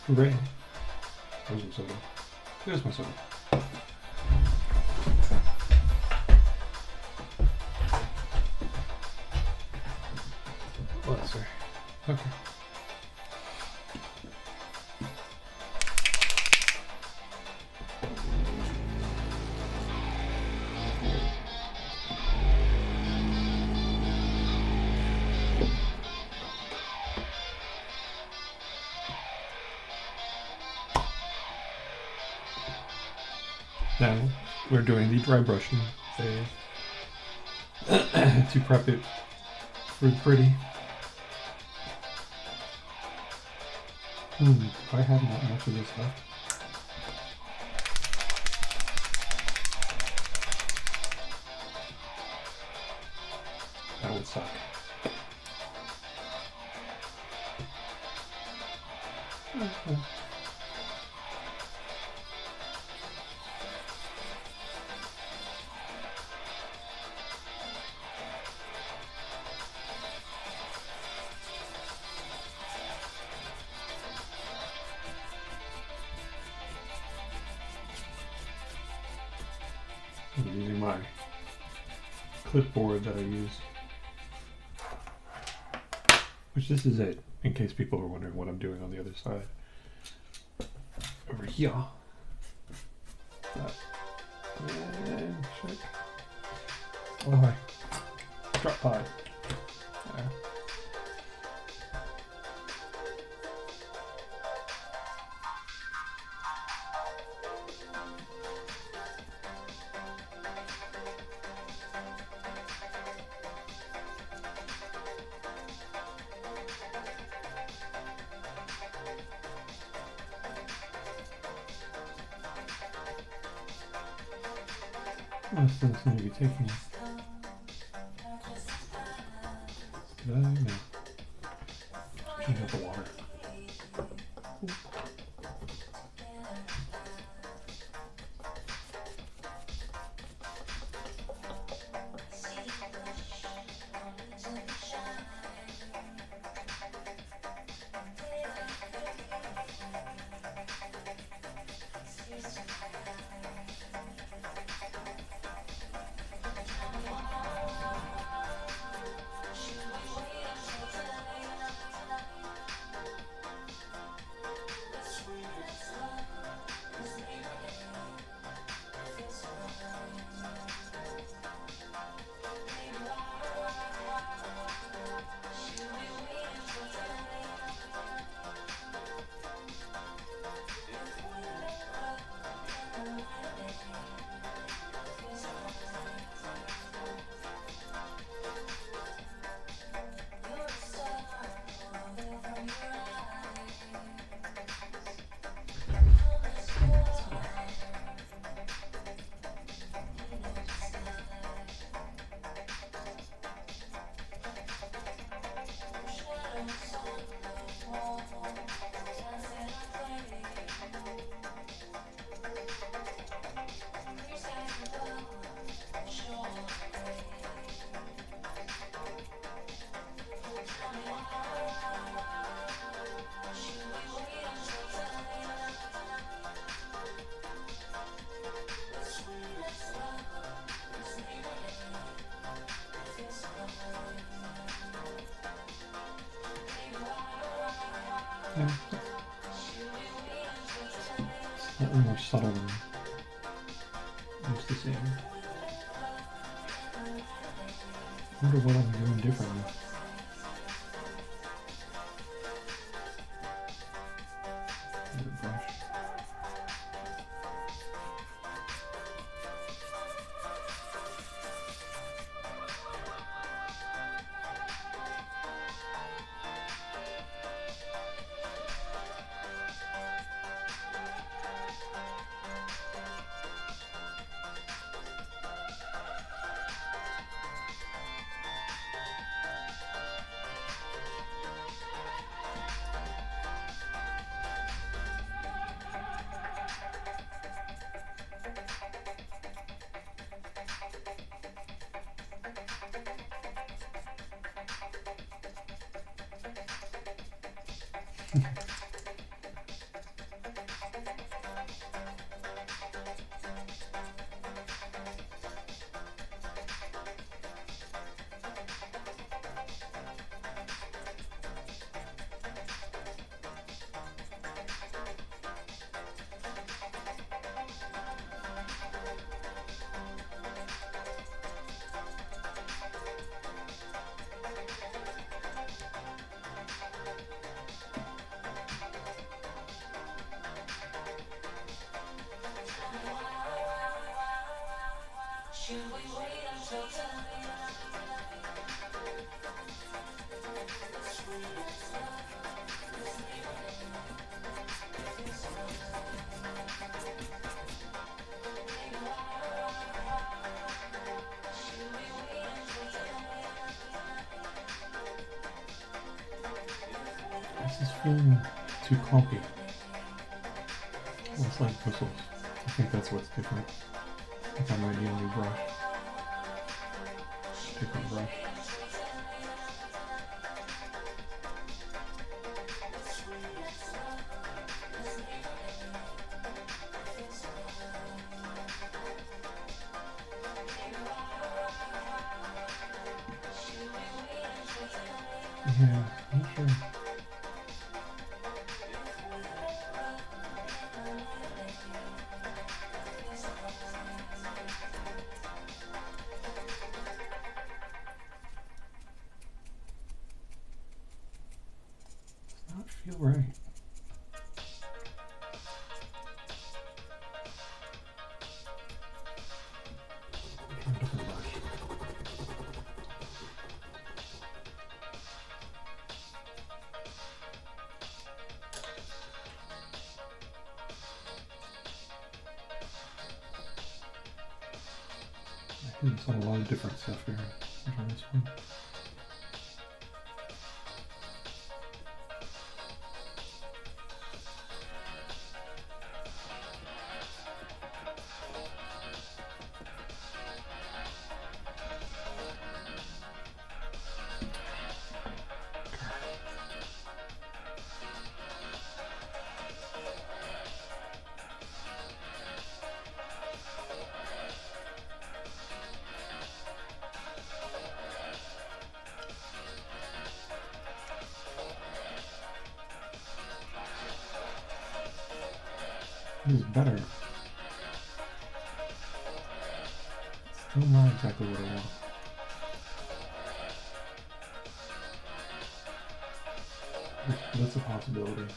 Hooray. Where's my soda? There's my soda. Oh, that's there. Okay. Now we're doing the dry brushing phase to prep it for pretty. Do I have not much of this left? That would suck. Okay. I'm using my clipboard that I use, which this is it, in case people are wondering what I'm doing on the other side. Over here. And check. Oh, hi. Drop pod. There. Oh, this doesn't seem to be taking it. Did I? No. Change out the water. Ooh. Yeah. Slightly more subtle than most the same. I wonder what I'm doing differently. Brush. feeling too clumpy. Less like bristles. I think that's what's different. I think I might need a new brush. Different brush. Yeah, I'm not sure. Does not feel right. Try a different brush. I do this on a lot of different stuff here. I'll try this one. This is better. Still not exactly what I want. That's a possibility.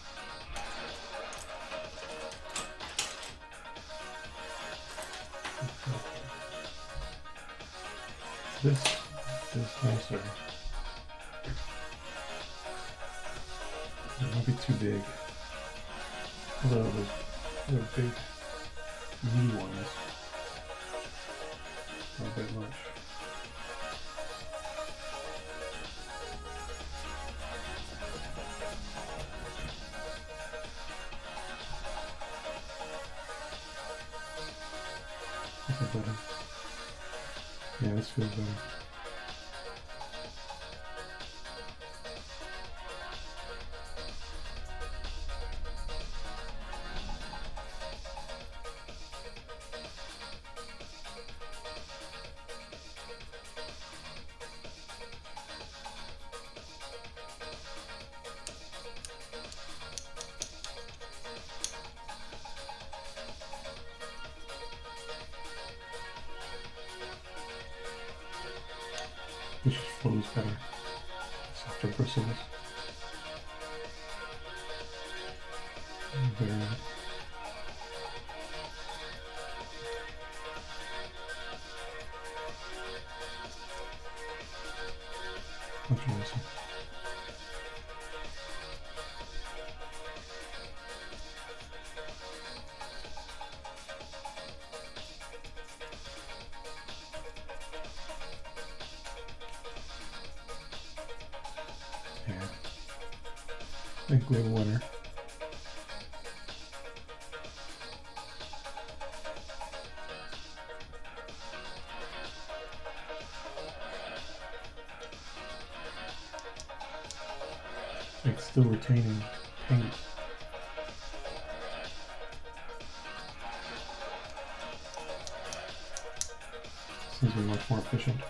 This is nicer. It might be too big. Although the big meaty ones are a bit much. This is better. Yeah, this feels better. This just flows better. Softer bristles. Very much nicer. Yeah. I think we have a winner. It's still retaining paint. Seems to be much more efficient.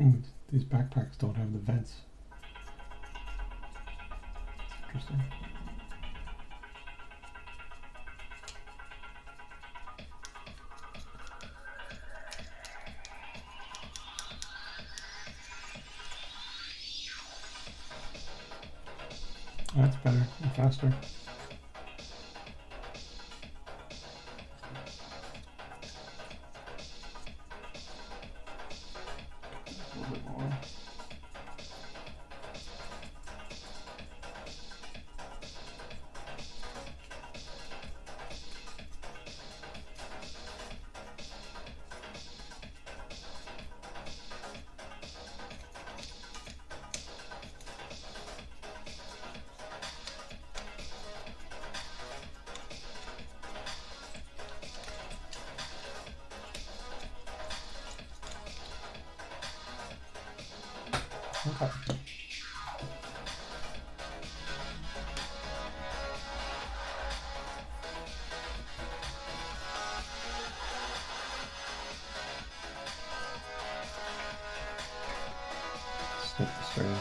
Ooh, these backpacks don't have the vents. That's interesting. That's better and faster. A little bit more. Okay. Snip the string.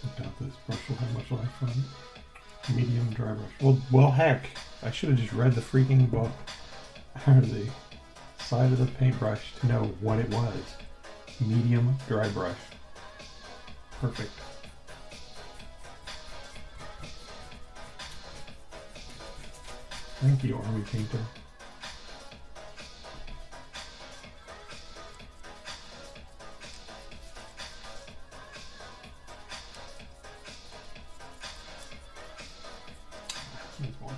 I doubt this brush will have much life on it. Medium dry brush. Well, heck, I should have just read the freaking book or the side of the paintbrush to know what it was. Medium dry brush. Perfect. Thank you, Army Painter. Needs more.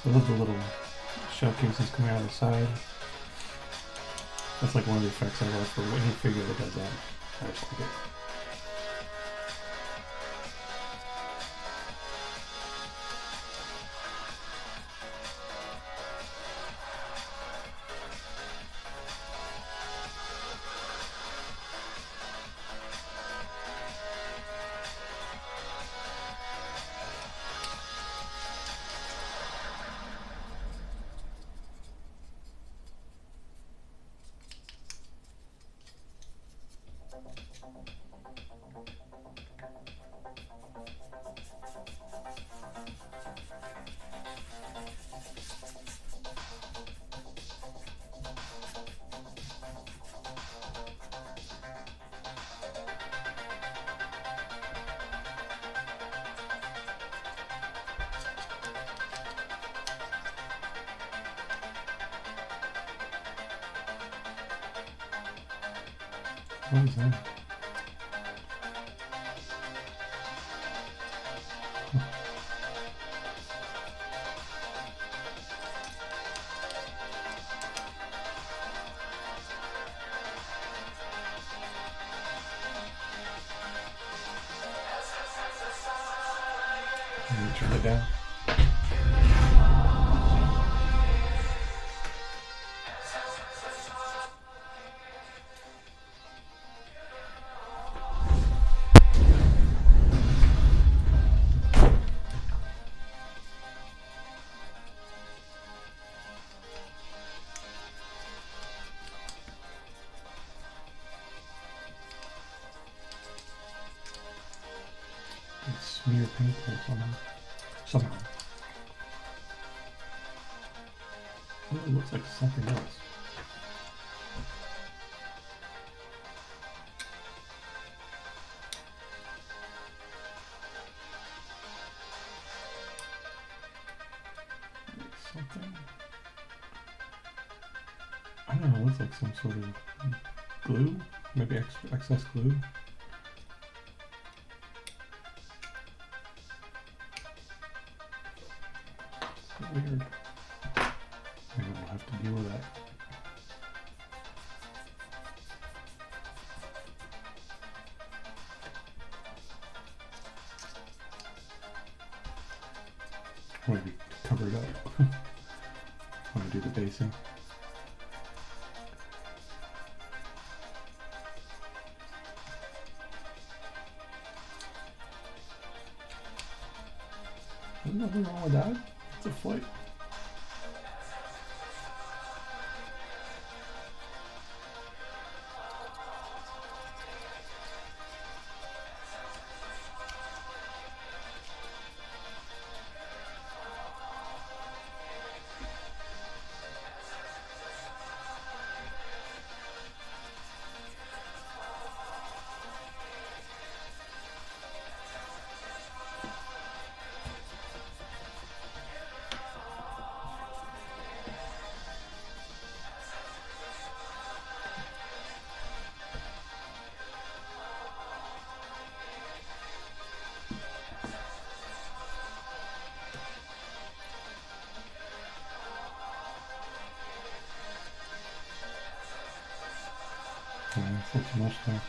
I love the little shell cases coming out of the side. That's like one of the effects I love for any figure that does that. I just like it. What is that? Can you turn it down? smear paint there somehow. Oh, it looks like something else. Something. I don't know. It looks like some sort of glue, maybe excess glue. Weird. Maybe we'll have to deal with that. Maybe cover it up when I do the basing. There's nothing wrong with that. It's a flight. It's not too much there.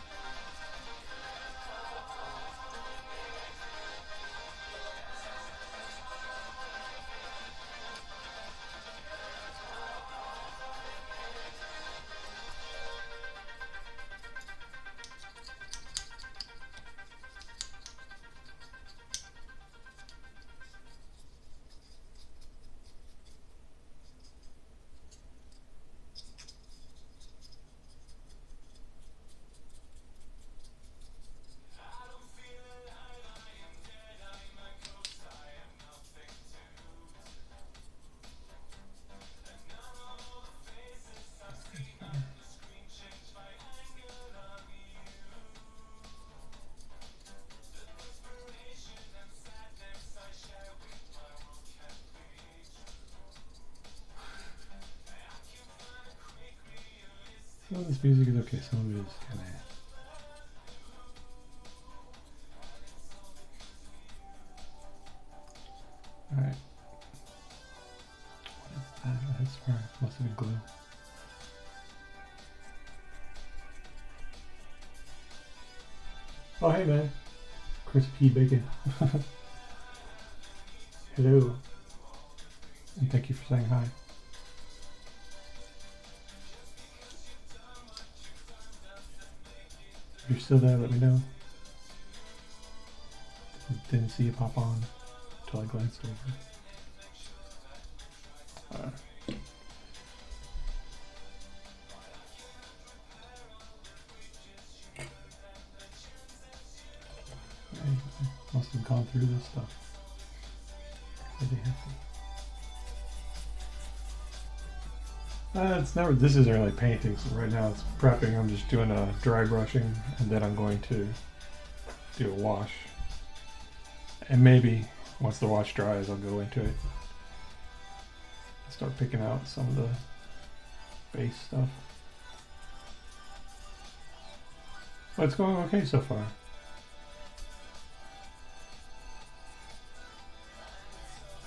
Some of this music is okay, some of it is kind of... Alright. What is that? That's where it must have been glue. Oh, hey man. Crispy bacon. Hello. And thank you for saying hi. If you're still there, let me know. Didn't see you pop on until I glanced over. I must have gone through this stuff. Really hefty. It's never. This isn't really painting, so right now it's prepping. I'm just doing a dry brushing, and then I'm going to do a wash. And maybe once the wash dries, I'll go into it. Start picking out some of the base stuff. But it's going okay so far.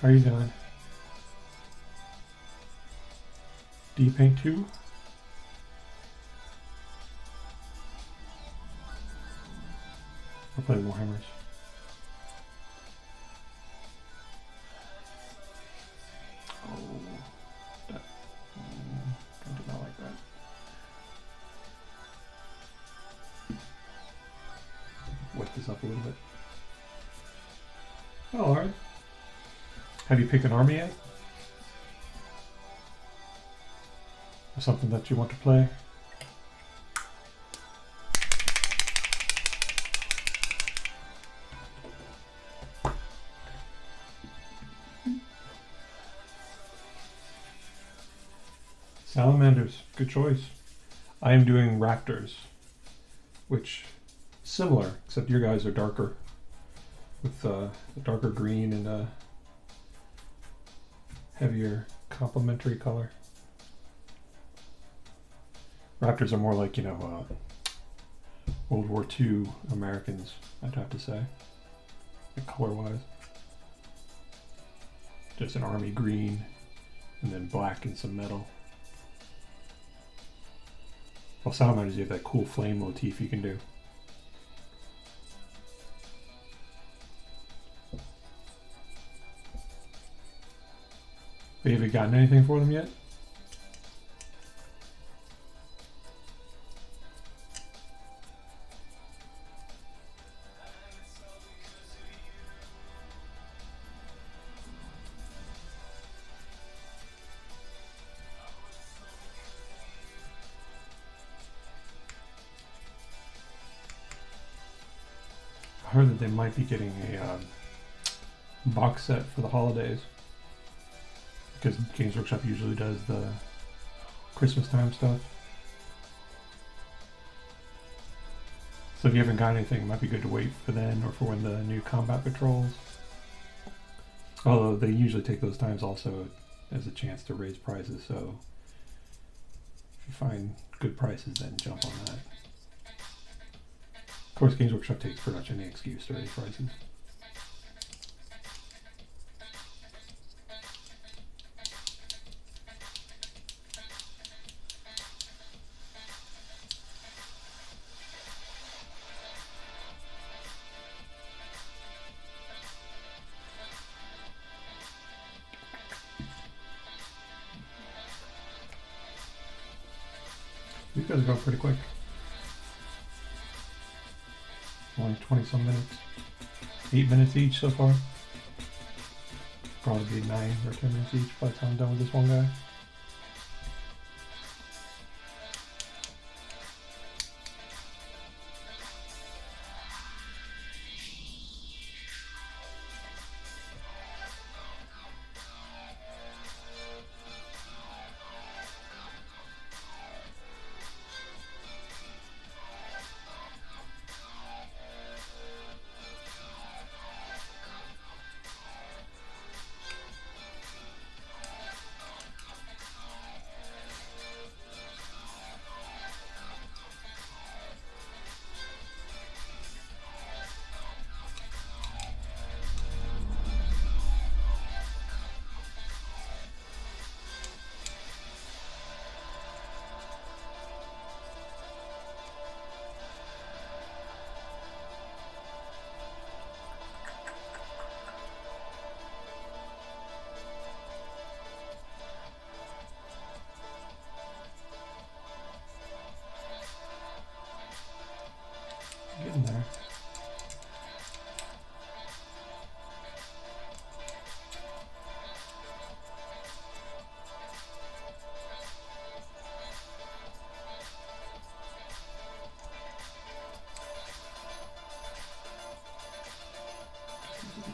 How are you doing? Do you paint too? Or play Warhammers? Oh, that. I do not like that. Wet this up a little bit. Oh, alright. Have you picked an army yet? Or something that you want to play? Good choice. I am doing Raptors, which similar, except your guys are darker, with a darker green and a heavier complementary color. Raptors are more like, you know, World War II Americans, I'd have to say, like color-wise. Just an army green, and then black and some metal. Well, salamanders, you have that cool flame motif you can do. But have you gotten anything for them yet? I heard that they might be getting a box set for the holidays, because Games Workshop usually does the Christmas time stuff. So if you haven't got anything, it might be good to wait for then, or for when the new combat patrols. Although they usually take those times also as a chance to raise prices, so if you find good prices, then jump on that. Of course, Games Workshop takes pretty much any excuse to raise prices. These guys go pretty quick. Only 20 some minutes. 8 minutes each so far. Probably be 9 or 10 minutes each by the time I'm done with this one guy. Getting there.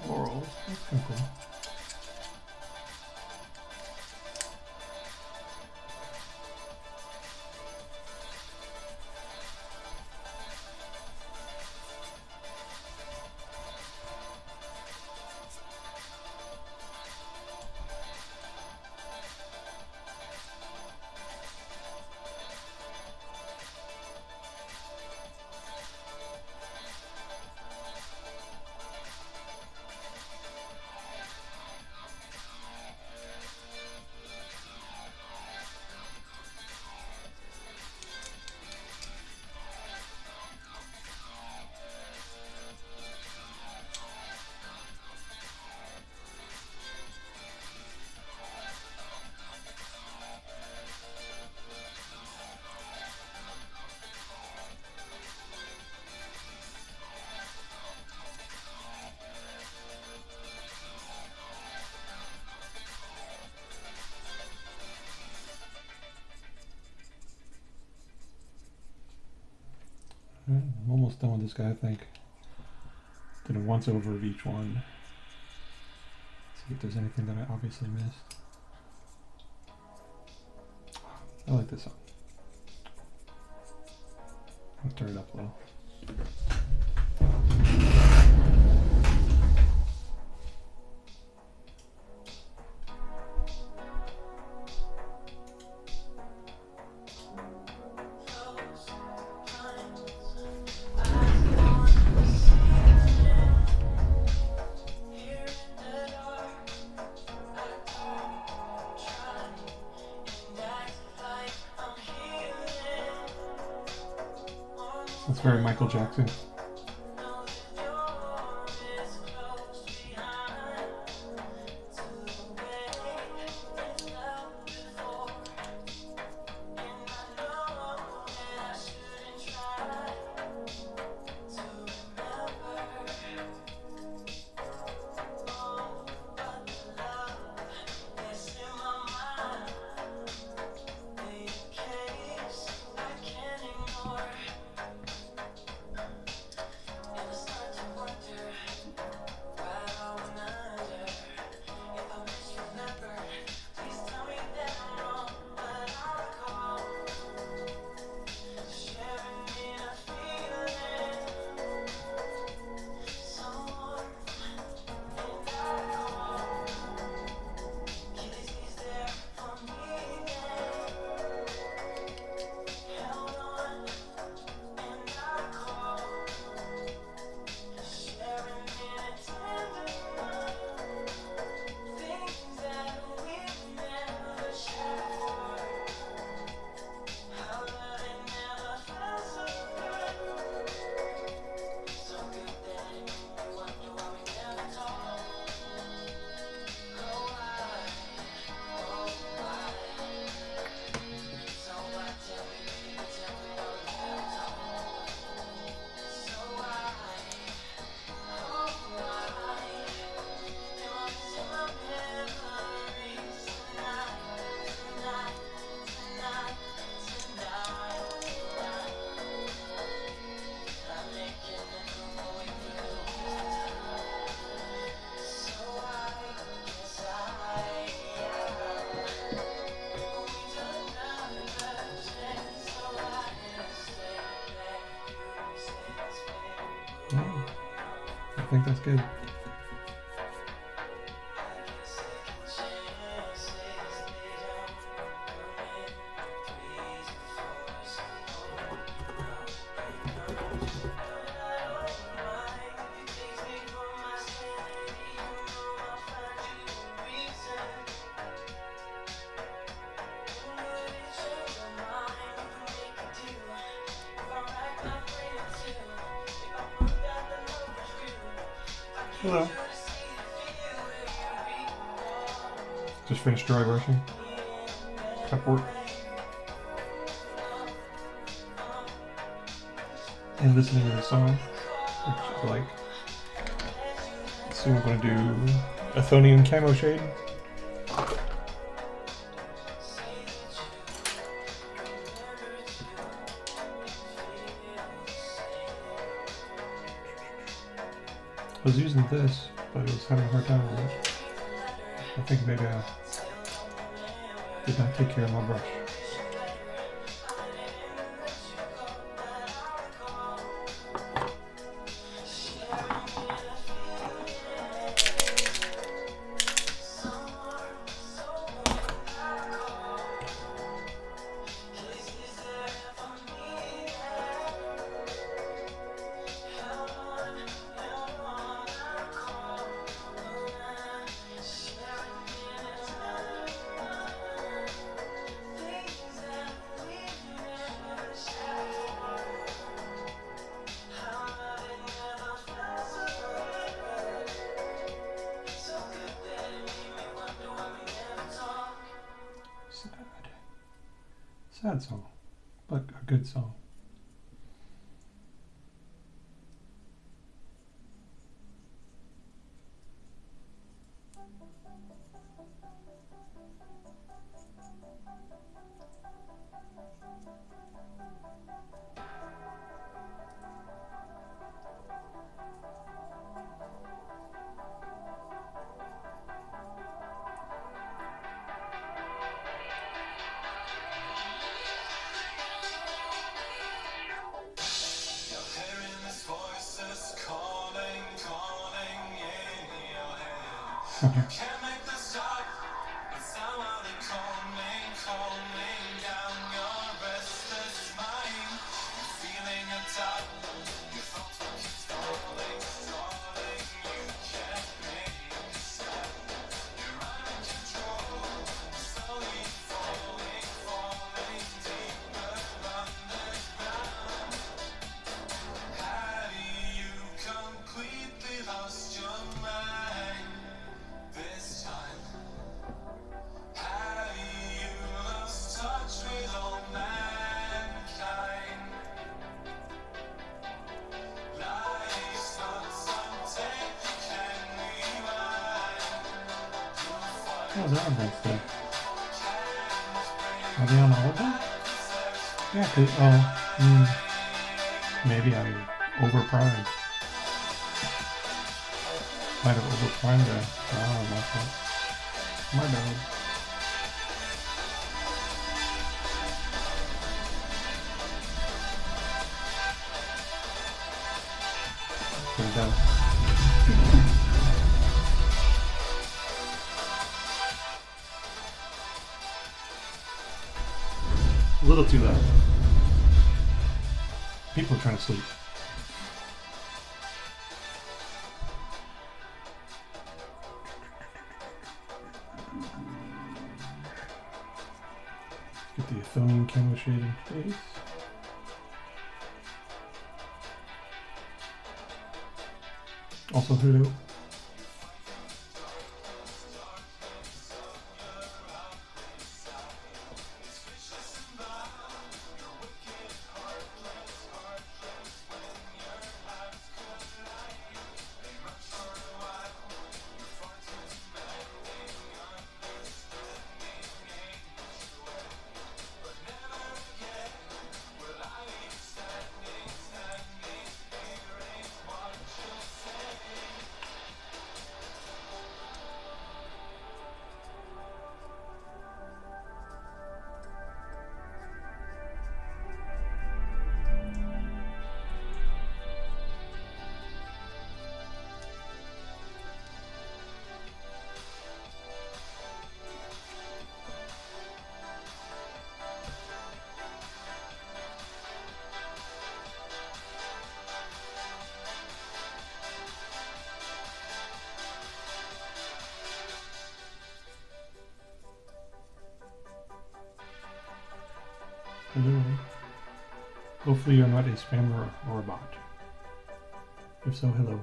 Laurels, that's kind of cool. I'm almost done with this guy, I think. Did a once over of each one. See if there's anything that I obviously missed. I like this one. Let's turn it up a little. That's very Michael Jackson. I think that's good. Hello. Just finished dry brushing. Cup work. And listening to the song, which I like. So I'm going to do Athonian Camo Shade. I was using this, but I was having a hard time with it. I think maybe I did not take care of my brush. Sad song, but a good song. Oh, they're on nice day. Are they on all of them? Yeah, maybe I overprimed. Might have overprimed that. Oh, my fault. My bad. Put it down. A little too loud. People are trying to sleep. Get the Athonian candle shade in place. Also hoodoo. Hello. Hopefully you're not a spammer or a bot. If so, hello.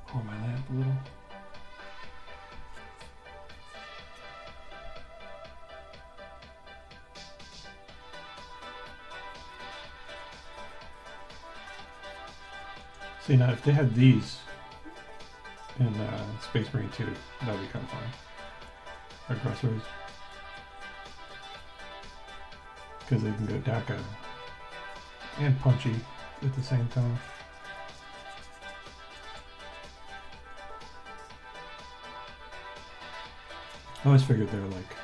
Pour my lamp a little. See, now if they had these in Space Marine 2, that'd be kind of fun. Aggressors. Because they can go DACA and punchy at the same time. I always figured they're like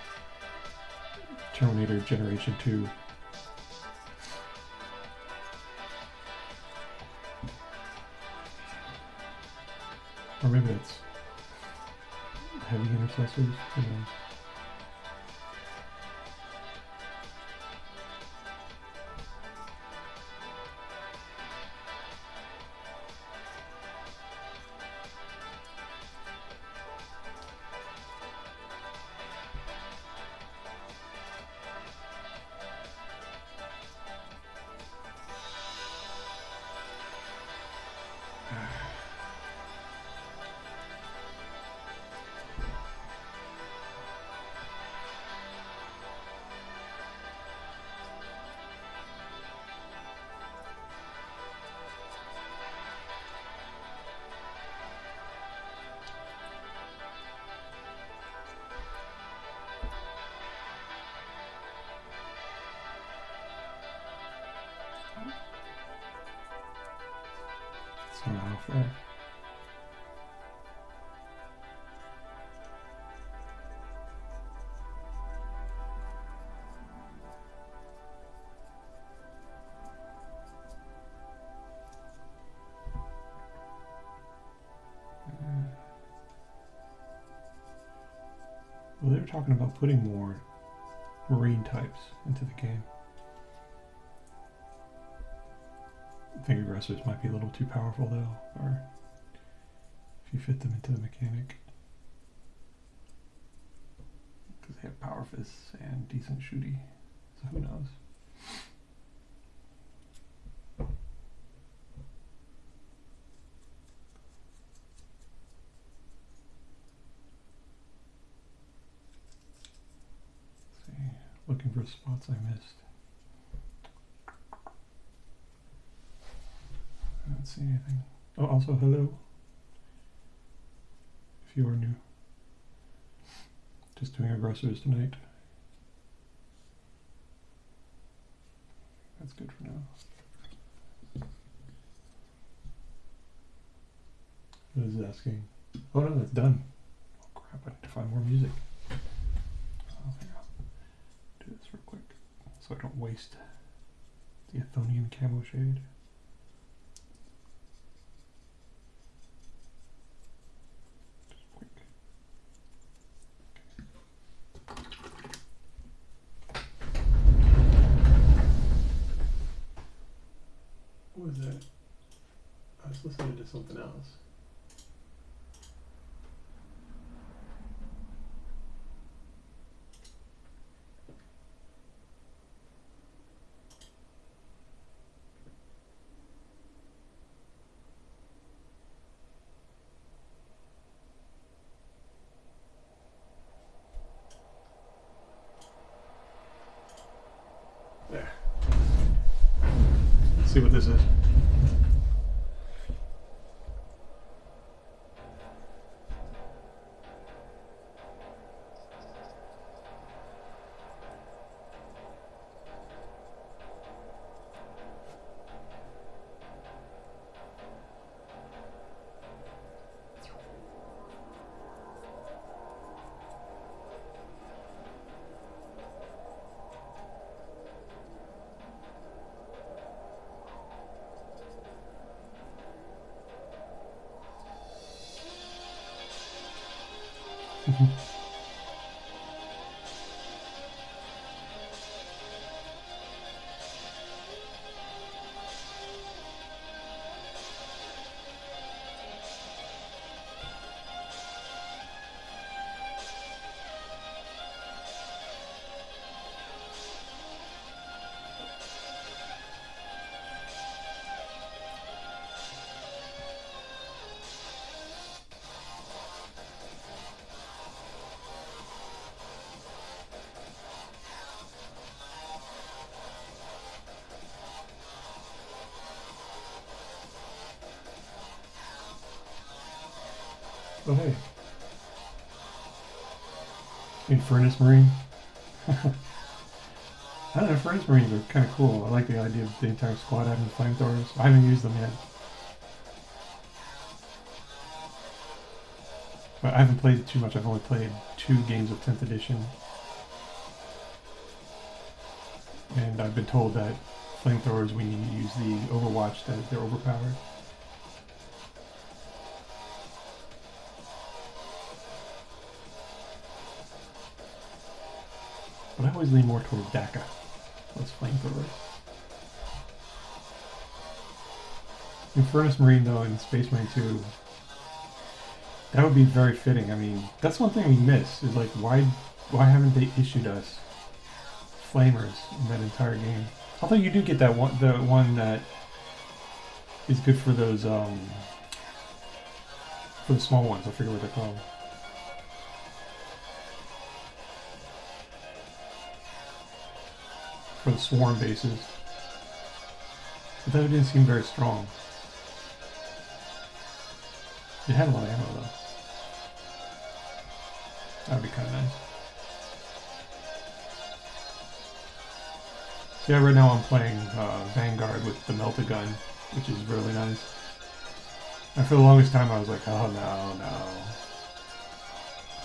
Terminator Generation 2. Or maybe that's heavy intercessors, who knows. It's not off there. they're talking about putting more marine types into the game. I think aggressors might be a little too powerful though, or if you fit them into the mechanic. Because they have power fists and decent shooty, so who knows. Looking for spots I missed. I don't see anything. Oh, also hello. If you are new. Just doing aggressors tonight. That's good for now. What is it asking? Oh no, that's done. Oh crap, I need to find more music. Oh, hang on. Do this real quick so I don't waste the Athonian camo shade. Just quick. Okay. What was that? I was listening to something else. There. Let's see what this is. Oh hey. Infernus Marine. I don't know, Infernus Marines are kind of cool. I like the idea of the entire squad having flamethrowers. I haven't used them yet. But I haven't played it too much. I've only played 2 games of 10th edition. And I've been told that flamethrowers, when you use the Overwatch, that they're overpowered. But I always lean more toward DACA. Let's flamethrower. Infernus Marine though, and Space Marine 2, that would be very fitting. I mean, that's one thing we miss, is like, why haven't they issued us flamers in that entire game? Although you do get that one, the one that is good for those, for the small ones. I forget what they're called. For the swarm bases. But that didn't seem very strong. It had a lot of ammo though. That would be kind of nice. So yeah, right now I'm playing Vanguard with the melta gun, which is really nice. And for the longest time I was like, oh no.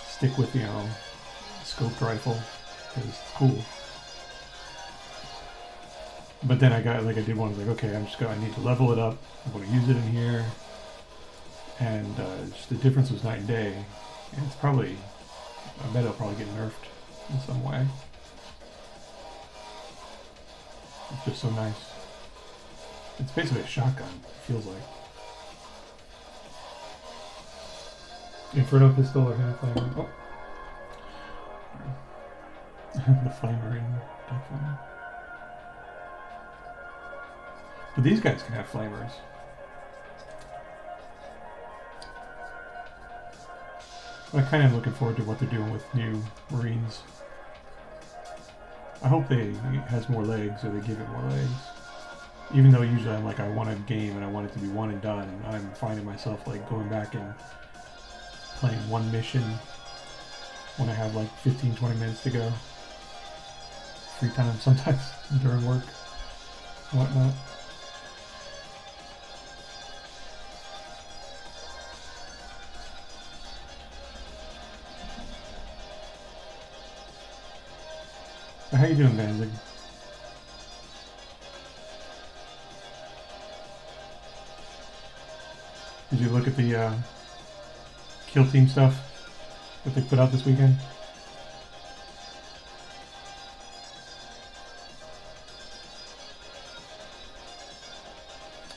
Stick with, scoped rifle, because it's cool. But then I got, like, I did one, like, okay, I need to level it up. I'm going to use it in here. And just the difference was night and day. And it's probably I bet it'll probably get nerfed in some way. It's just so nice. It's basically a shotgun, it feels like. Inferno pistol or hand flamer. Oh. The flamer in definitely. But these guys can have flamers. I kind of looking forward to what they're doing with new Marines. I hope it has more legs, or they give it more legs. Even though usually I'm like, I want a game and I want it to be one and done, and I'm finding myself like going back and playing one mission when I have like 15-20 minutes to go. Free time sometimes during work and whatnot. How you doing, Vanzig? Did you look at the Kill Team stuff that they put out this weekend?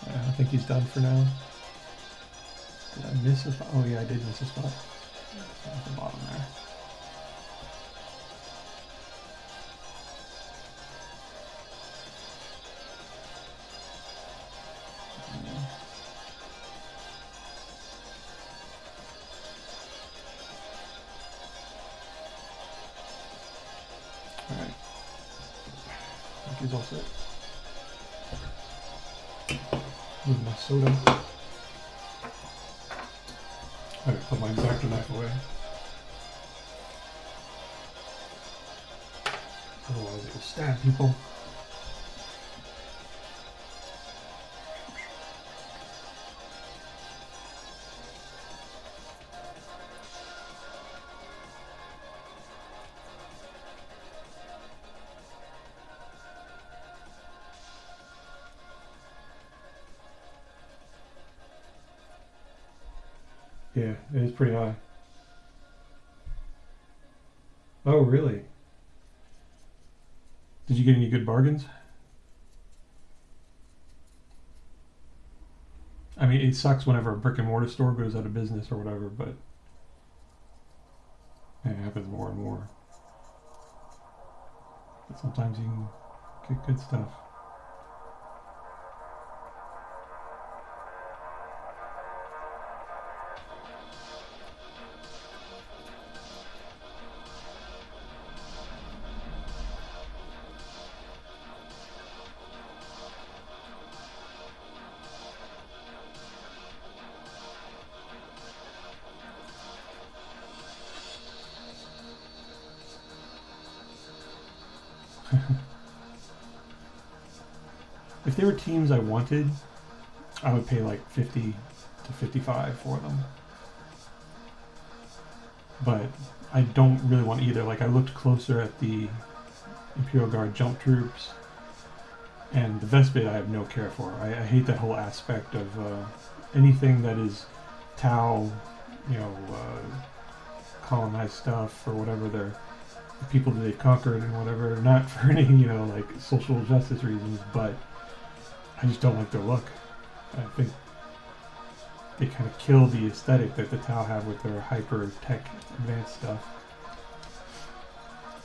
I think he's done for now. Did I miss a spot? Oh yeah, I did miss a spot. At the bottom there. Alright. I think he's all set. Move my soda. I gotta put my Exacto knife away. Otherwise it will stab people. Yeah, it is pretty high. Oh, really? Did you get any good bargains? I mean, it sucks whenever a brick and mortar store goes out of business or whatever, but it happens more and more. But sometimes you can get good stuff. If they were teams I wanted, I would pay like 50 to 55 for them. But I don't really want either. Like, I looked closer at the Imperial Guard jump troops, and the Vespid I have no care for. I hate that whole aspect of anything that is Tau, colonized stuff or whatever. They're the people that they've conquered and whatever. Not for any, like social justice reasons, but I just don't like their look. I think they kind of kill the aesthetic that the Tau have with their hyper tech advanced stuff.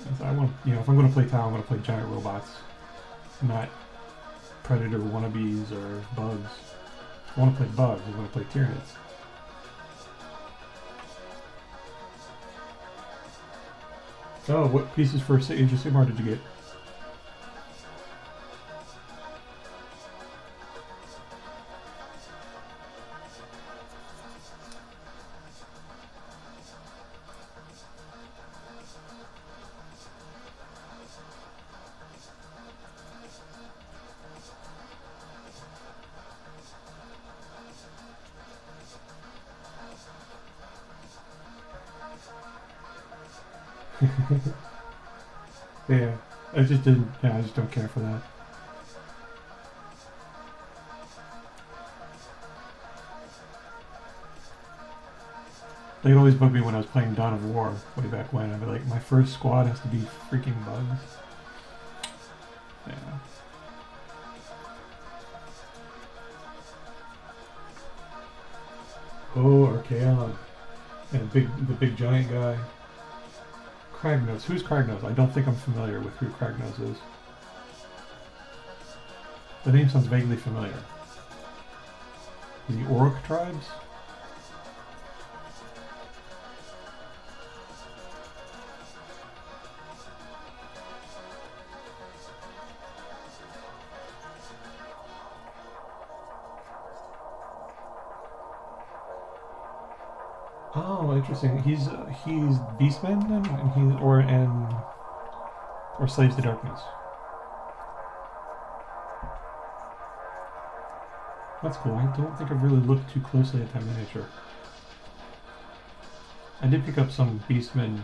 And so I want, if I'm going to play Tau, I'm going to play giant robots, not Predator wannabes or bugs. If I want to play bugs, I want to play Tyranids. Oh, what pieces for Age of Sigmar did you get? Yeah, I just didn't. Yeah, I just don't care for that. Like, it always bugged me when I was playing Dawn of War way back when. I'd be like, my first squad has to be freaking bugs. Yeah. Oh, Archaon. And the big giant guy. Kragnos. Who's Kragnos? I don't think I'm familiar with who Kragnos is. The name sounds vaguely familiar. The Orc tribes? Oh, interesting. He's Beastman then, and or Slaves to Darkness. That's cool. I don't think I've really looked too closely at that miniature. I did pick up some Beastmen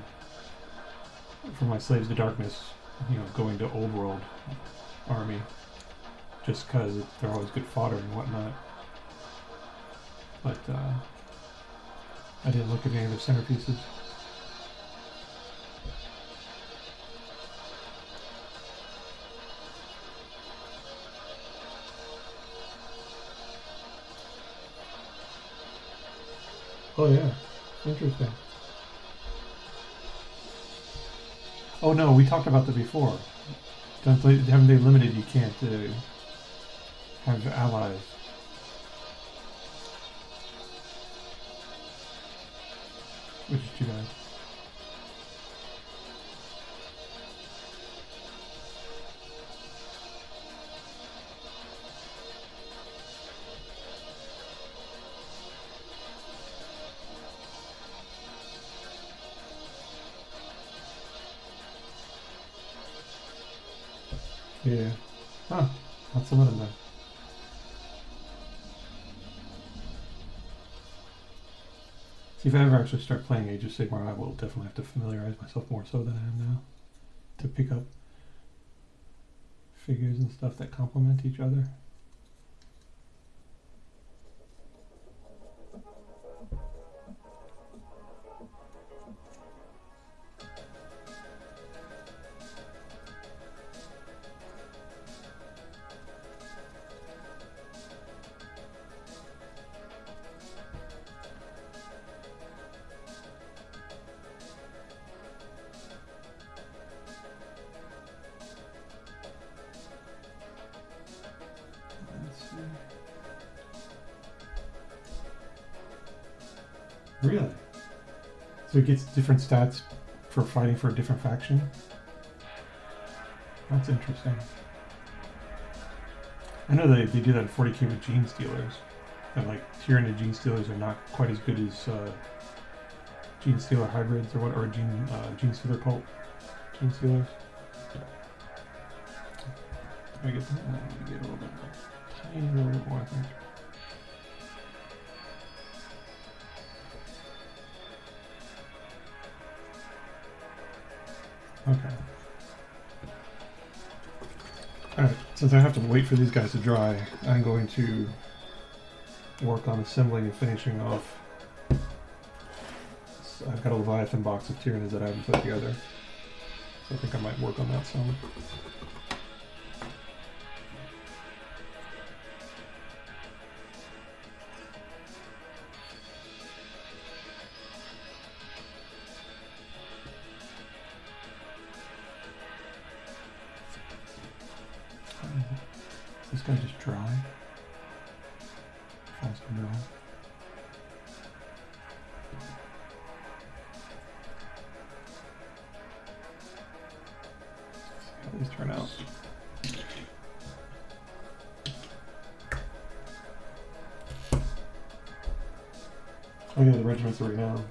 for my Slaves to Darkness, you know, going to Old World army, just because they're always good fodder and whatnot. But I didn't look at any of their centerpieces. Oh yeah, interesting. Oh no, we talked about that before. Haven't they limited you can't have allies? Which is too bad. Yeah. Huh. Not some of them then. See, if I ever actually start playing Age of Sigmar, I will definitely have to familiarize myself more so than I am now to pick up figures and stuff that complement each other. Really? So it gets different stats for fighting for a different faction? That's interesting. I know they do that at 40k with Gene Stealers. And like Tyranid Gene Stealers are not quite as good as Gene Stealer hybrids or what, or Gene Stealer cult Gene Stealers. I get that. I get a little bit more. Tiny little bit more, I think. Okay. Alright, since I have to wait for these guys to dry, I'm going to work on assembling and finishing off. I've got a Leviathan box of Tyranids that I haven't put together, so I think I might work on that some. This guy just dry? Fast and dry. See how these turn out. Oh yeah, the regiments are renowned.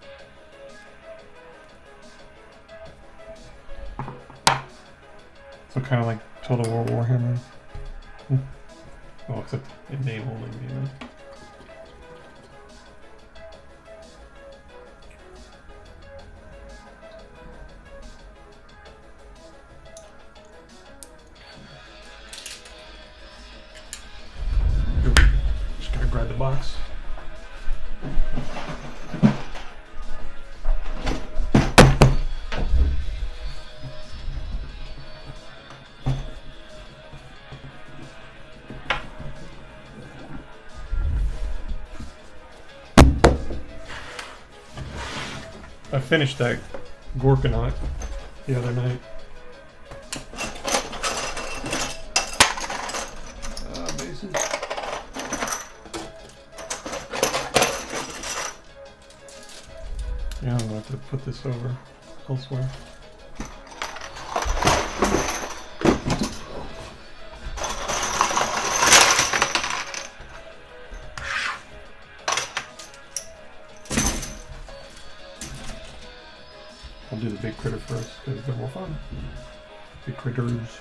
So kind of like Total War Warhammer. Well, except in name only, maybe. Just gotta grab the box. I finished that Gorkanaut the other night. Bases. Yeah, I'm gonna have to put this over elsewhere. I'll do the big critter first because they're more fun. Big critters.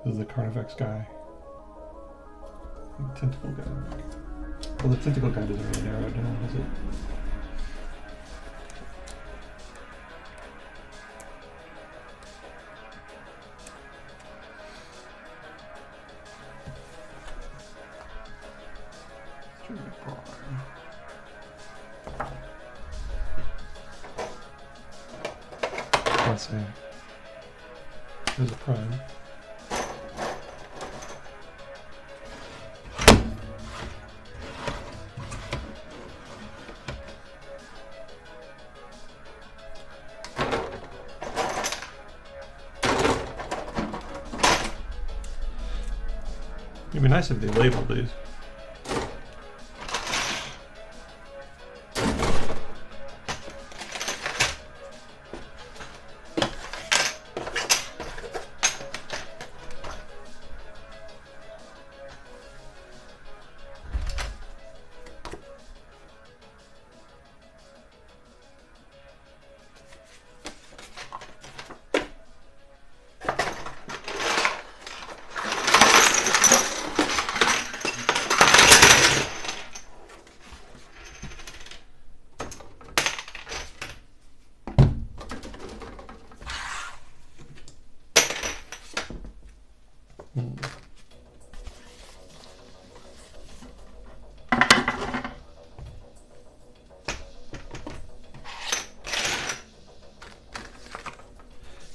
This is the Carnifex guy. The tentacle guy. Well, the tentacle guy doesn't really narrow it down, does it? Let's see. There's a prime. It'd be nice if they labeled these.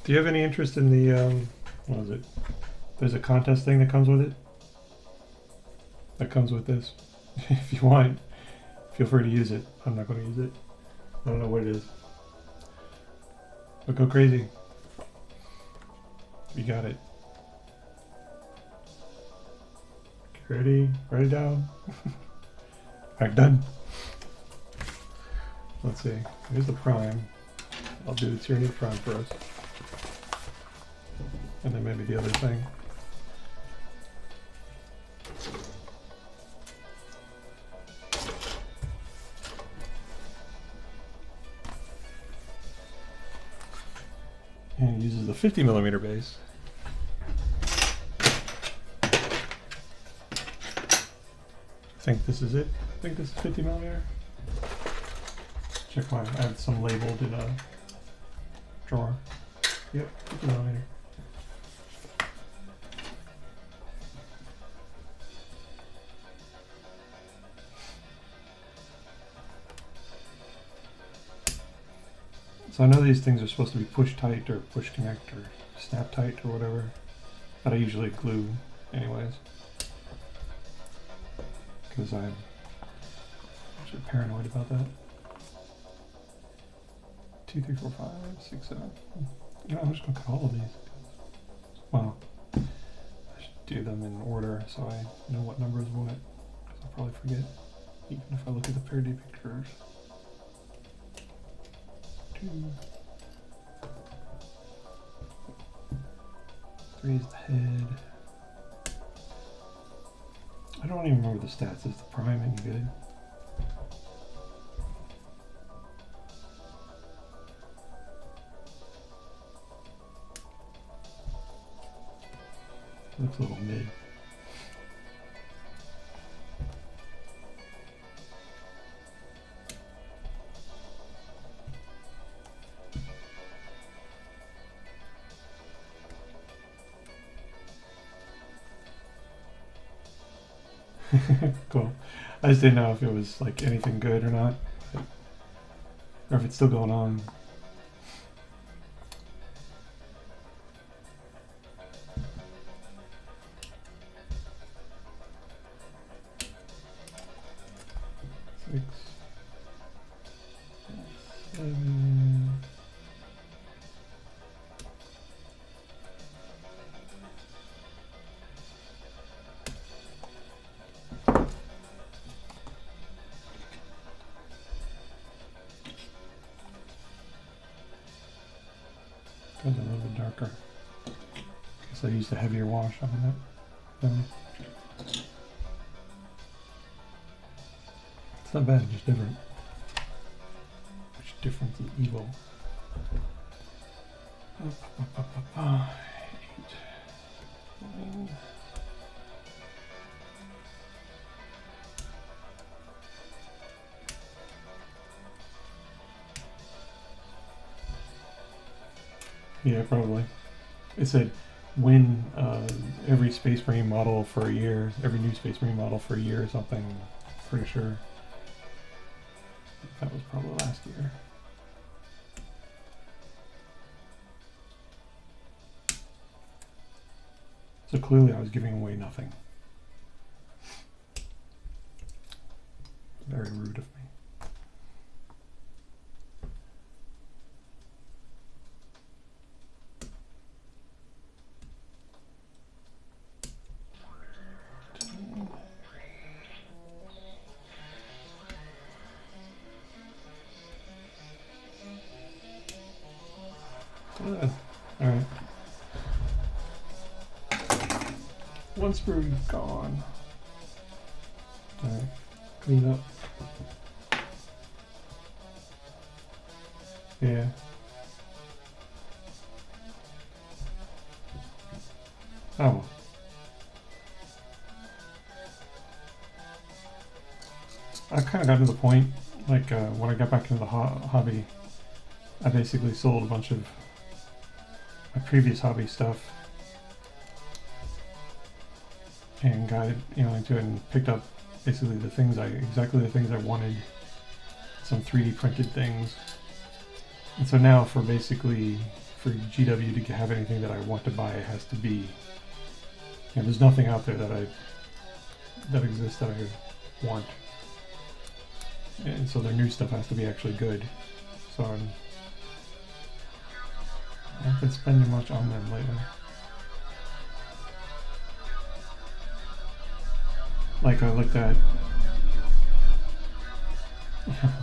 Do you have any interest in the, what is it? There's a contest thing that comes with it? That comes with this. If you want, feel free to use it. I'm not going to use it. I don't know what it is. But go crazy. You got it. Get ready. Write it down. Alright, done. Let's see. Here's the prime. I'll do the Tyranid prime first. And then maybe the other thing. And it uses the 50mm base. I think this is it. I think this is 50mm. Check my, I have some labeled in a drawer. Yep, 50mm. So I know these things are supposed to be push tight or push connect or snap tight or whatever, but I usually glue anyways, because I'm actually paranoid about that. 2, 3, 4, 5, 6, 7. You know, I'm just gonna cut all of these. Well, I should do them in order so I know what number is what, because I'll probably forget, even if I look at the parody pictures. 2. 3 is the head. I don't even remember the stats. Is the prime any good? Looks a little mid. Cool. I just didn't know if it was like anything good or not, or if it's still going on. A little bit darker. Guess I used a heavier wash on that. It's not bad, just different. Which different is evil. 8, 9. Yeah, probably. It said win every Space Marine model for a year, every new Space Marine model for a year or something. Pretty sure. That was probably last year. So clearly I was giving away nothing. Very rude of me. Alright. One sprue gone. Alright, clean up. Yeah. Oh. I kind of got to the point, like when I got back into the hobby, I basically sold a bunch of my previous hobby stuff and got into it and picked up basically exactly the things I wanted, some 3D printed things. And so now for GW to have anything that I want to buy, it has to be, there's nothing out there that exists that I want. And so their new stuff has to be actually good. So I haven't been spending much on them lately. Like I looked at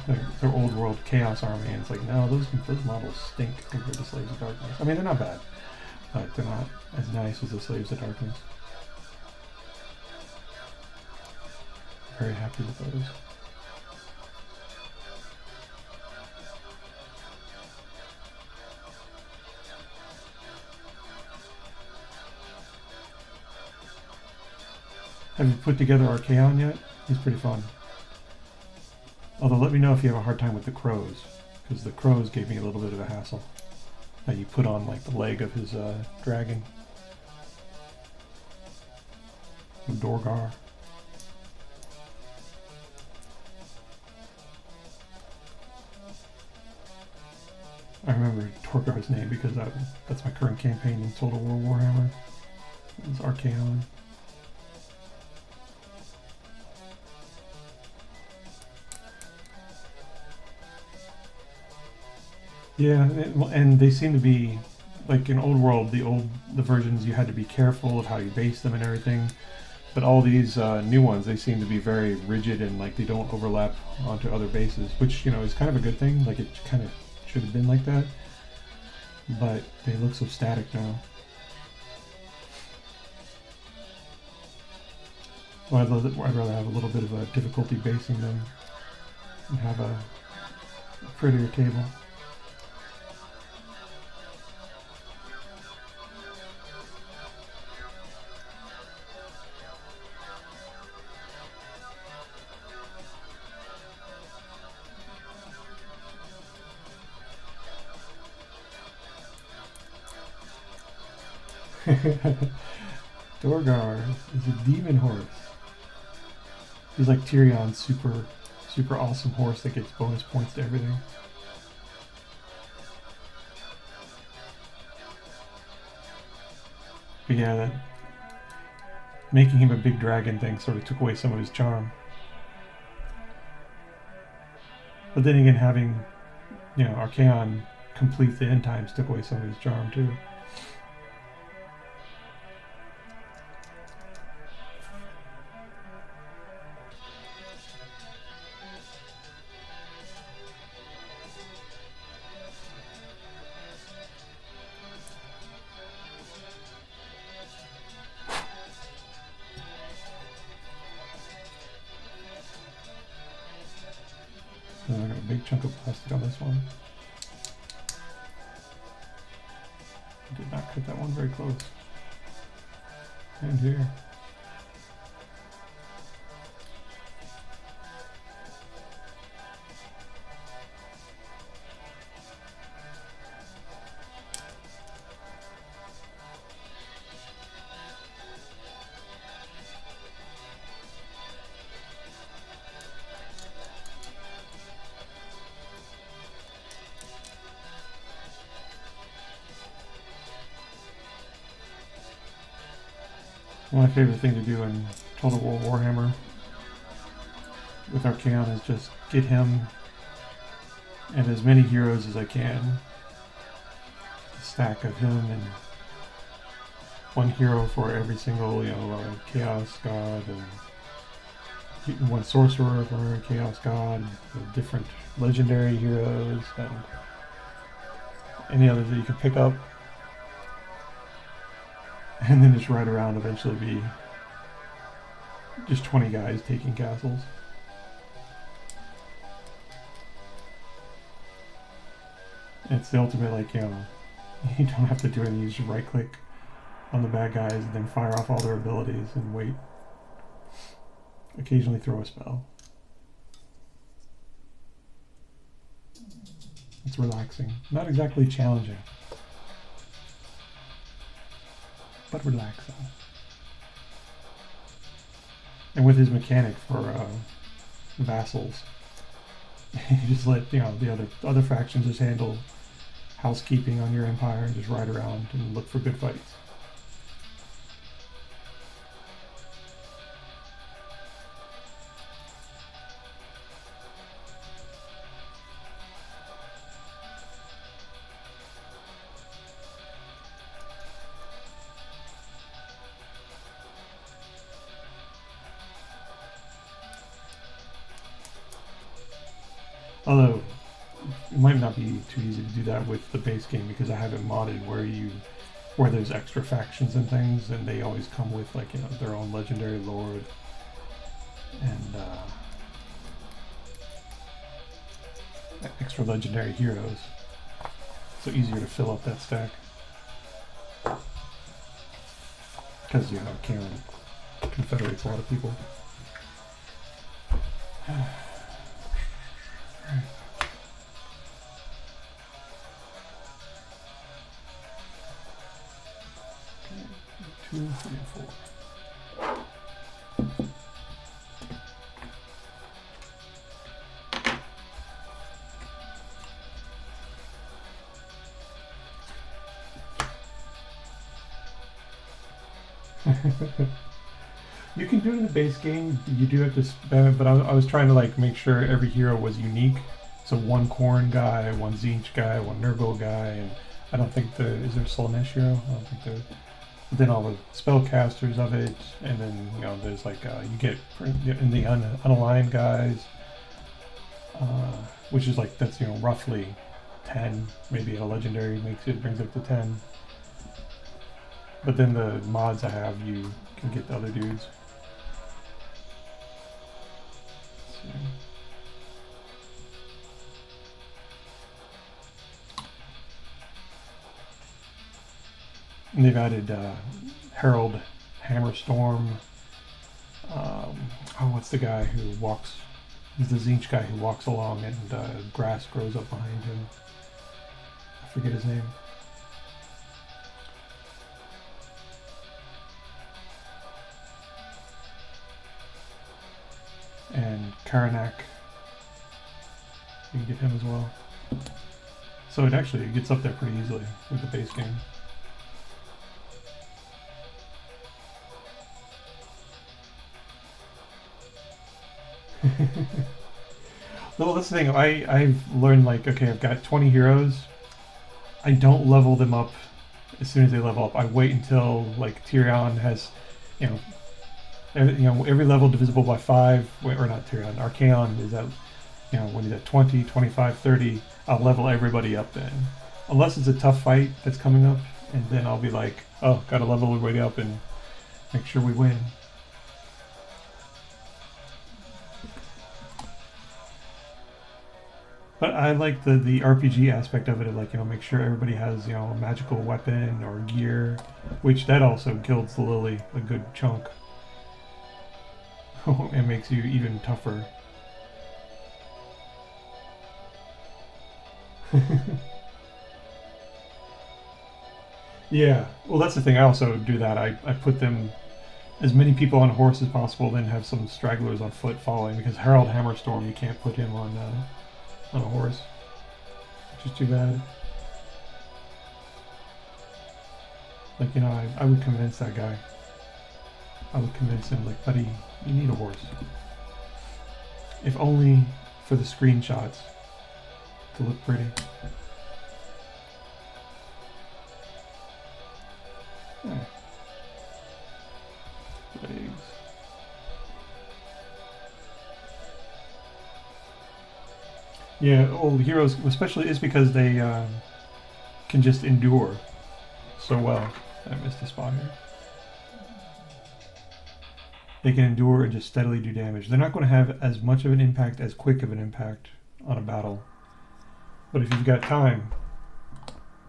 like their old world Chaos Army, and it's like, no, those models stink compared to Slaves of Darkness. I mean, they're not bad, but they're not as nice as the Slaves of Darkness. Very happy with those. Have you put together Archaon yet? He's pretty fun. Although let me know if you have a hard time with the crows, because the crows gave me a little bit of a hassle. That you put on like the leg of his dragon. Dorgar. I remember Dorgar's name because that's my current campaign in Total War Warhammer. It's Archaon. Yeah, and they seem to be, like in Old World, the versions you had to be careful of how you base them and everything. But all these new ones, they seem to be very rigid and like they don't overlap onto other bases, which is kind of a good thing. Like it kind of should have been like that, but they look so static now. Well, I'd rather have a little bit of a difficulty basing them and have a prettier table. Dorgar is a demon horse. He's like Tyrion's super awesome horse that gets bonus points to everything. But yeah, that making him a big dragon thing sort of took away some of his charm. But then again, having you know, Archaon complete the end times took away some of his charm too. I got a big chunk of plastic on this one. Did not cut that one very close. And here. My favorite thing to do in Total War Warhammer with Archaon is just get him and as many heroes as I can. A stack of him and one hero for every single, you know, Chaos God, and one sorcerer for Chaos God, different legendary heroes, and any others that you can pick up. And then just ride around, eventually be just 20 guys taking castles. It's the ultimate, like, you know, you don't have to do anything, you just right click on the bad guys and then fire off all their abilities and wait. Occasionally throw a spell. It's relaxing. Not exactly challenging, but relaxing. And with his mechanic for vassals, you just let, you know, the other factions just handle housekeeping on your empire and just ride around and look for good fights. Although, it might not be too easy to do that with the base game because I have it modded where there's extra factions and things, and they always come with, like, you know, their own legendary lord and extra legendary heroes. So easier to fill up that stack. Because, you know, Karen confederates a lot of people. Two, three, and 4. You can do it in the base game. You do have to spam it, but I was trying to, like, make sure every hero was unique. So one Khorne guy, one Tzeentch guy, one Nurgle guy, and I don't think is there a Slaanesh hero? I don't think there. But then all the spellcasters of it, and then, you know, there's like you get in the unaligned guys, which is like, that's, you know, roughly 10. Maybe a legendary brings up to 10. But then the mods I have, you can get the other dudes. And they've added Herald Hammerstorm. What's the guy who walks? He's the Tzeentch guy who walks along and grass grows up behind him. I forget his name. And Karanak, you can get him as well. So it gets up there pretty easily with the base game. Well, that's the thing. I've learned, like, okay, I've got 20 heroes. I don't level them up as soon as they level up. I wait until like Tyrion has, you know, every level divisible by 5, or not Tyrion, Archaon is at, when he's at 20, 25, 30, I'll level everybody up then. Unless it's a tough fight that's coming up, and then I'll be like, oh, gotta level everybody up and make sure we win. But I like the RPG aspect of it, like, make sure everybody has, a magical weapon or gear, which that also kills the Lily a good chunk. It makes you even tougher. Yeah, well, that's the thing. I also do that. I put them, as many people on a horse as possible, then have some stragglers on foot following, because Harold Hammerstorm, you can't put him on a horse, which is too bad. Like, I would convince that guy. I would convince him, like, buddy, you need a horse. If only for the screenshots to look pretty. Yeah. Legs. Yeah, old heroes, especially, is because they can just endure so well. I missed a spot here. They can endure and just steadily do damage. They're not going to have as much of an impact, as quick of an impact on a battle. But if you've got time,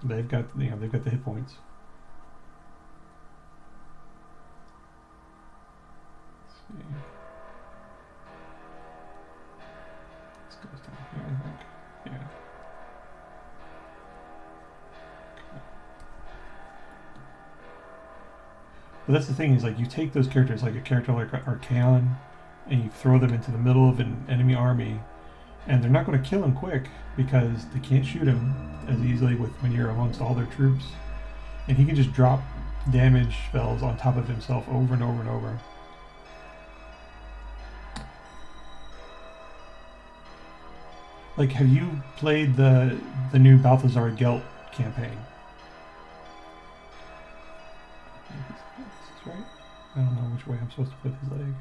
they've got the hit points. Let's see. This goes down here, I think. Yeah. But that's the thing, is like, you take those characters, like a character like Archaon, and you throw them into the middle of an enemy army, and they're not going to kill him quick because they can't shoot him as easily when you're amongst all their troops, and he can just drop damage spells on top of himself over and over and over. Like, have you played the new Balthazar Gelt campaign? Right? I don't know which way I'm supposed to put his leg.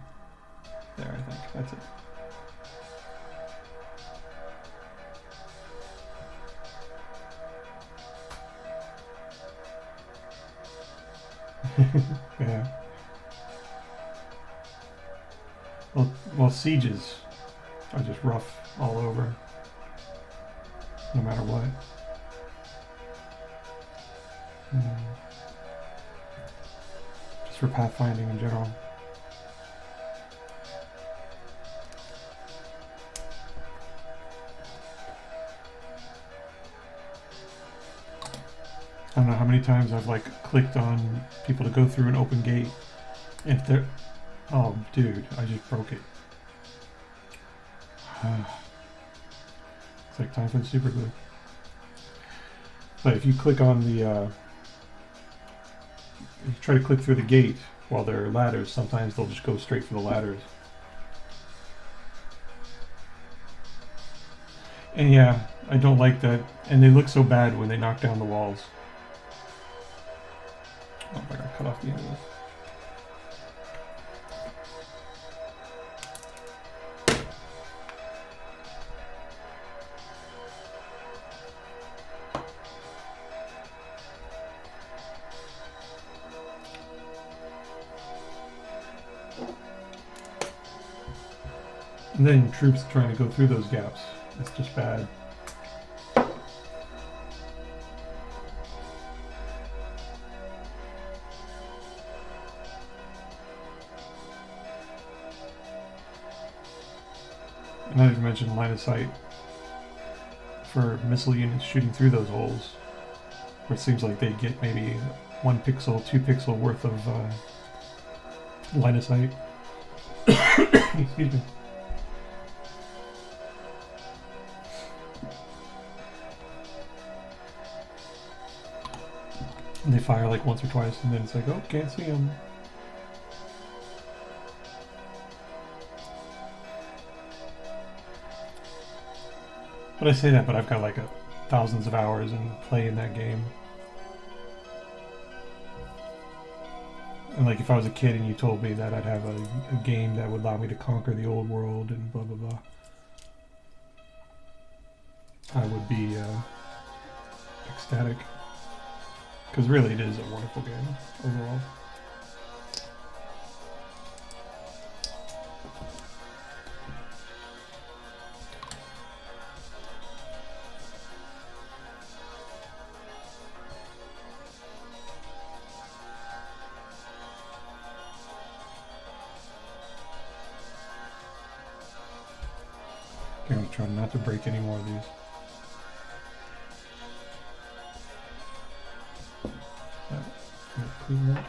There, I think. That's it. Yeah. Well, sieges are just rough all over, no matter what. Just for pathfinding in general. I don't know how many times I've like clicked on people to go through an open gate, and if they're, oh dude, I just broke it. It's like time for the super glue. But if you click on the, if you try to click through the gate while there are ladders, sometimes they'll just go straight for the ladders. And yeah, I don't like that, and they look so bad when they knock down the walls. Oh, I gotta cut off the end of this. And then troops trying to go through those gaps. It's just bad. And not even mention line of sight for missile units shooting through those holes, where it seems like they get maybe 1 pixel, 2 pixel worth of line of sight. Excuse me. And they fire like once or twice, and then it's like, oh, can't see them. But I say that, but I've got like thousands of hours in play in that game. And like if I was a kid and you told me that I'd have a game that would allow me to conquer the old world and blah blah blah, I would be ecstatic. Because really it is a wonderful game overall. Okay, I'm trying not to break any more of these. Clean that.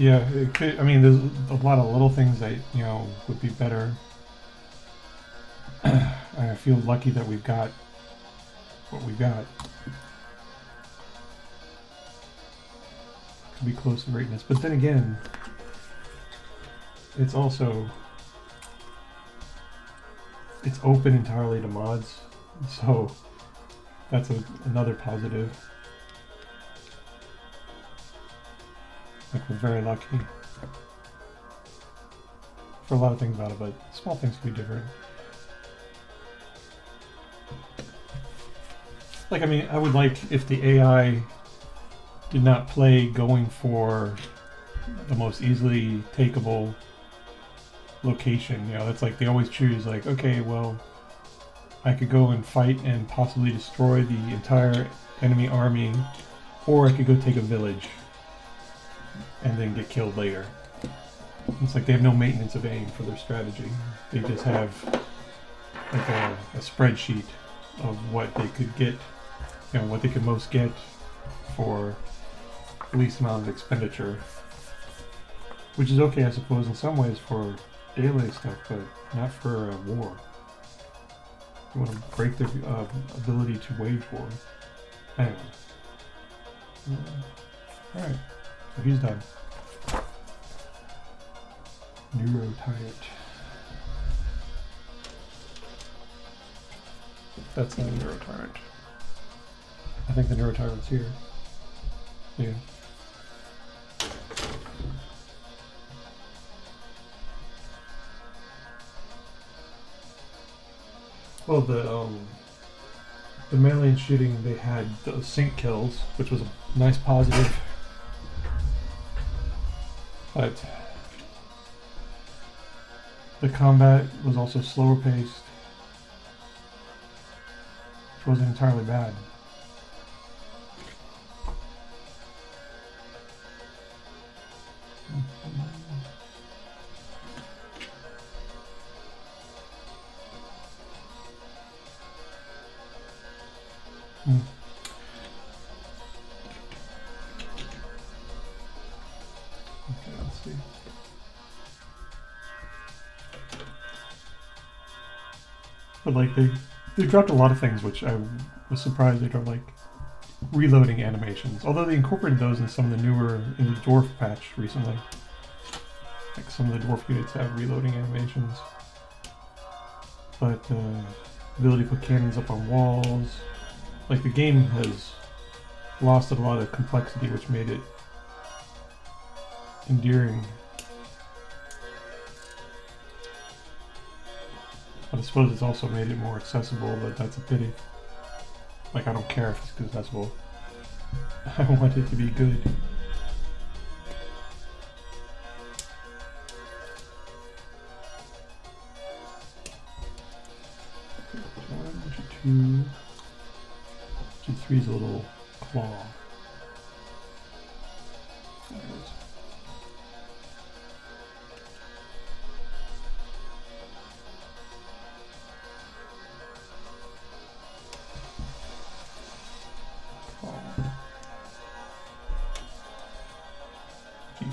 Yeah, it could. I mean, there's a lot of little things that would be better. I feel lucky that we've got what we've got. Could be close to greatness, but then again, it's also open entirely to mods, so that's another positive. Like, we're very lucky for a lot of things about it, but small things can be different. Like, I mean, I would like if the AI did not play going for the most easily takeable location. That's like they always choose, like, okay, well, I could go and fight and possibly destroy the entire enemy army, or I could go take a village and then get killed later. It's like they have no maintenance of aim for their strategy. They just have like a spreadsheet of what they could get, what they could most get for the least amount of expenditure. Which is okay, I suppose, in some ways for daily stuff, but not for a war. You want to break their ability to wage war. Anyway. Alright. So he's done. Neuro Tyrant. That's not a Neuro Tyrant. I think the Neuro Tyrant's here. Yeah. Well, the melee and shooting, they had those sync kills, which was a nice positive. But the combat was also slower paced, which wasn't entirely bad. Okay, let's see. But like they dropped a lot of things, which I was surprised they dropped, like reloading animations. Although they incorporated those in some of the newer, in the dwarf patch recently. Like some of the dwarf units have reloading animations. But ability to put cannons up on walls. Like the game has lost a lot of complexity, which made it endearing. But I suppose it's also made it more accessible, but that's a pity. Like, I don't care if it's accessible. I want it to be good. G2. G3 is a little claw. There it is.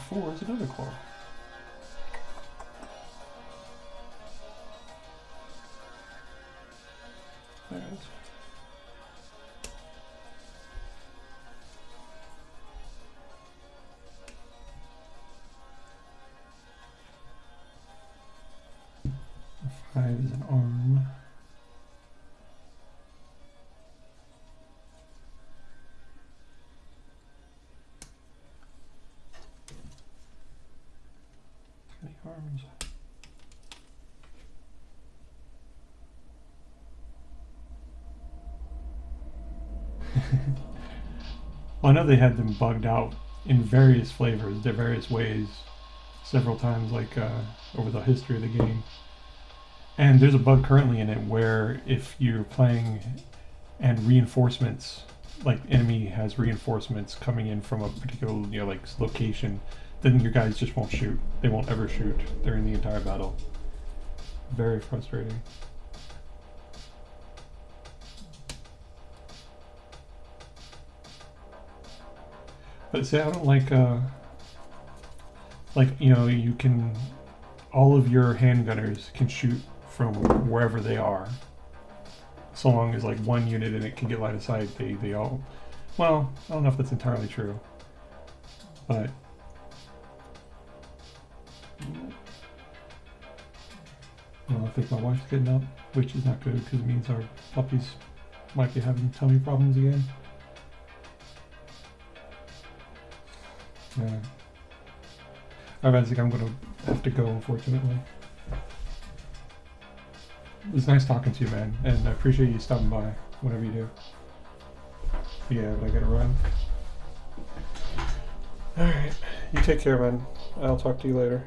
4 is another claw. There it is. Five is an arm. Any arms? Well, I know they had them bugged out in various flavors, their various ways, several times, like over the history of the game. And there's a bug currently in it where if you're playing and reinforcements, like enemy has reinforcements coming in from a particular, you know, like location, then your guys just won't shoot. They won't ever shoot during the entire battle. Very frustrating. But see, I don't like, you know, you can, all of your handgunners can shoot from wherever they are. So long as like one unit in it can get line of sight, they all, well, I don't know if that's entirely true, but well, I think my wife's getting up, which is not good because it means our puppies might be having tummy problems again. Yeah. Alright, I think I'm gonna have to go, unfortunately. It was nice talking to you, man, and I appreciate you stopping by, whatever you do. Yeah, but I gotta run. Alright, you take care, man. I'll talk to you later.